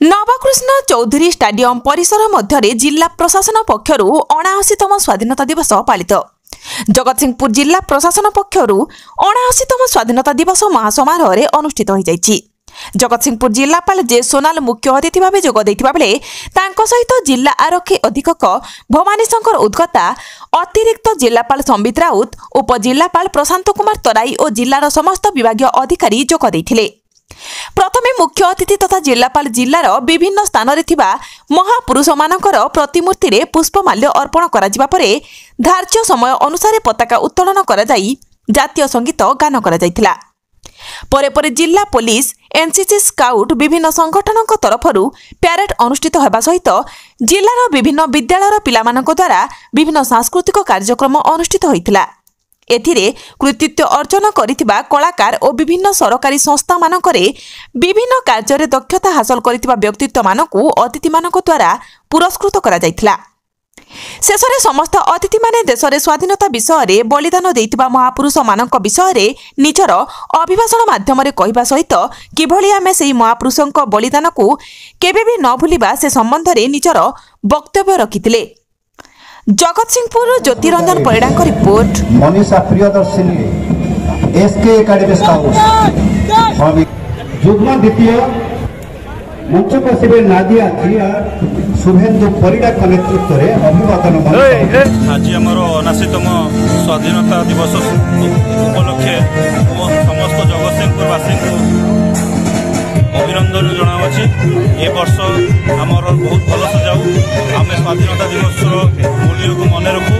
Navkrishna Chaudhary stadium परिसर मध्य जिला प्रशासन पक्षर 79तम स्वाधीनता दिवस पालित। जगतसिंहपुर जिला प्रशासन पक्षर 79तम स्वाधीनता दिवस महासमारोह अनुष्ठित हो जाइछि। जगतसिंहपुर जिलापाल जे सोनाल मुख्य अतिथि भाव जोग देथिबा बेले तांको सहित जिला आरक्षी अधीक्षक भवानी शंकर उद्गता, अतिरिक्त जिलापाल संबित राउत, उपजिलापाल प्रशांत कुमार तराई और जिलार समस्त विभागीय अधिकारी जोग देथिले। प्रथमे मुख्य अतिथि तथा जिलापाल जिलार विभिन्न स्थान रे थिबा महापुरुष मानकर प्रतिमूर्ति रे पुष्पमाल्य अर्पण करा जिबा परे धार्य समय अनुसार पताका उत्तोलन करा जाई जातीय संगीत गान करा जाइथिला। परे परे जिला पुलिस, एनसीसी, स्काउट विभिन्न संगठन तरफरु प्यारेड अनुष्ठित होगा सहित जिलार विभिन्न विद्यालयर पिलामानक द्वारा विभिन्न सांस्कृतिक कार्यक्रम अनुष्ठित होइथिला। एथिरे कृतित्व अर्जन करिथिबा कलाकार और विभिन्न सरकारी संस्था मानकरे विभिन्न कार्य रे दक्षता हासिल करिथिबा व्यक्तित्व मानकु अतिथि मानक द्वारा पुरस्कृत करा जाइथिला। शेषरे समस्त अतिथि माने देश रे स्वाधीनता विषय रे बलिदान देइथिबा महापुरुष मानक विषय रे निजर अभिभाषण माध्यम रे कहिबा सहित किभଳି आमे सेही महापुरुषक बलिदान को केबे भी न भूलिबा से संबंध रे निजर वक्तव्य रखिथिले। जगतसिंहपुर ज्योतिरंजन परिड़ा को report. Manisha Priyadarshini SK academy scout जुग्म द्वितीय मुख्य सचिव नादिया जिया शुभेन्दु परिड़ा नेतृत्व में अभिवादन। आज आमर 79तम स्वाधीनता दिवस उपलक्षे समस्त जगतसिंहपुरवासी अभिनंदन जनावि। ए वर्ष आमर बहुत भल से जाऊ आम स्वाधीनता दिवस मूल्य को मन रखु।